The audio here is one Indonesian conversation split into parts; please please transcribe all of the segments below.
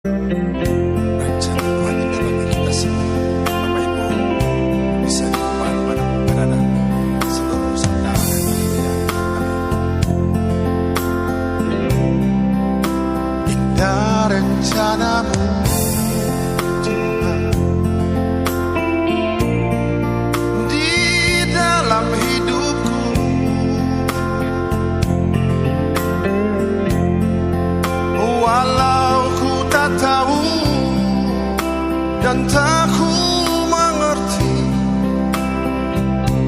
Rencana Tuhan indah bagi kita semua. Bapak Ibu bisa dimana-mana berada seluruh Nusantara dan dunia. Amin. Indah rencanamu Tuhan di dalam hidupku, walau ku tak tahu dan tak ku mengerti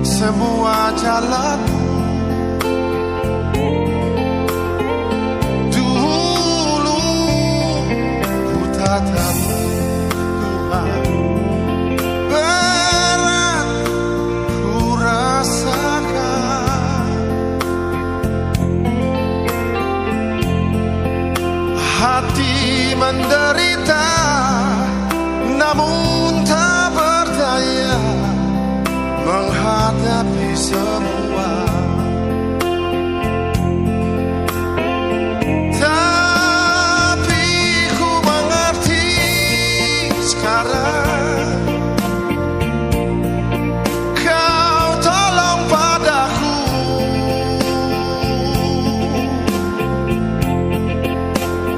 semua jalanmu. Dulu ku tak tahu Tuhan, berat ku rasakan. Hati menderita namun tak berdaya menghadapi semua. Tapi ku mengerti sekarang, Kau tolong padaku.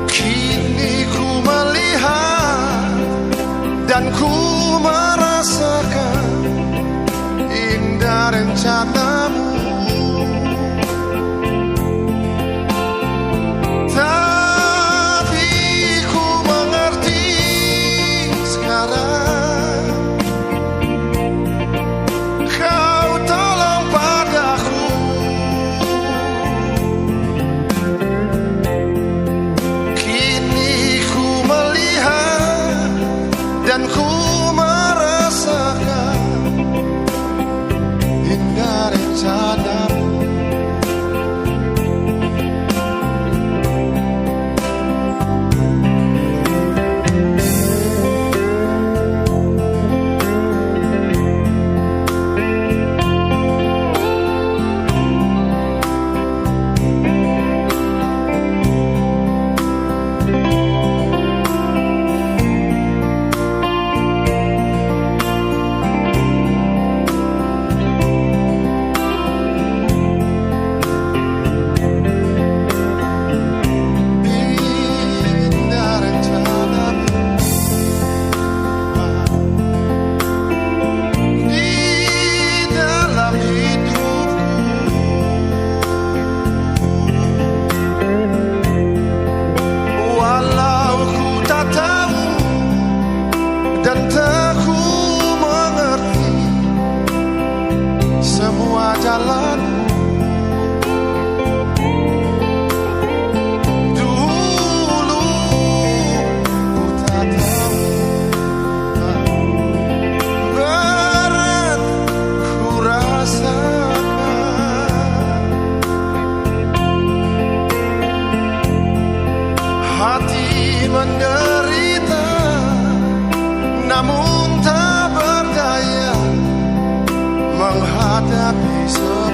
Kini ku melihat dan ku merasakan indah rencanamu. Tapi ku mengerti sekarang, Kau tolong padaku. Kini ku melihat dan ku merasakan indah rencanamu. Indah rencanamu di dalam hidupku, walau ku tak tahu dan tak ku mengerti semua jalanmu. Dulu ku tak tahu, berat ku rasakan. Hati menderita namun tak berdaya menghadapi semua.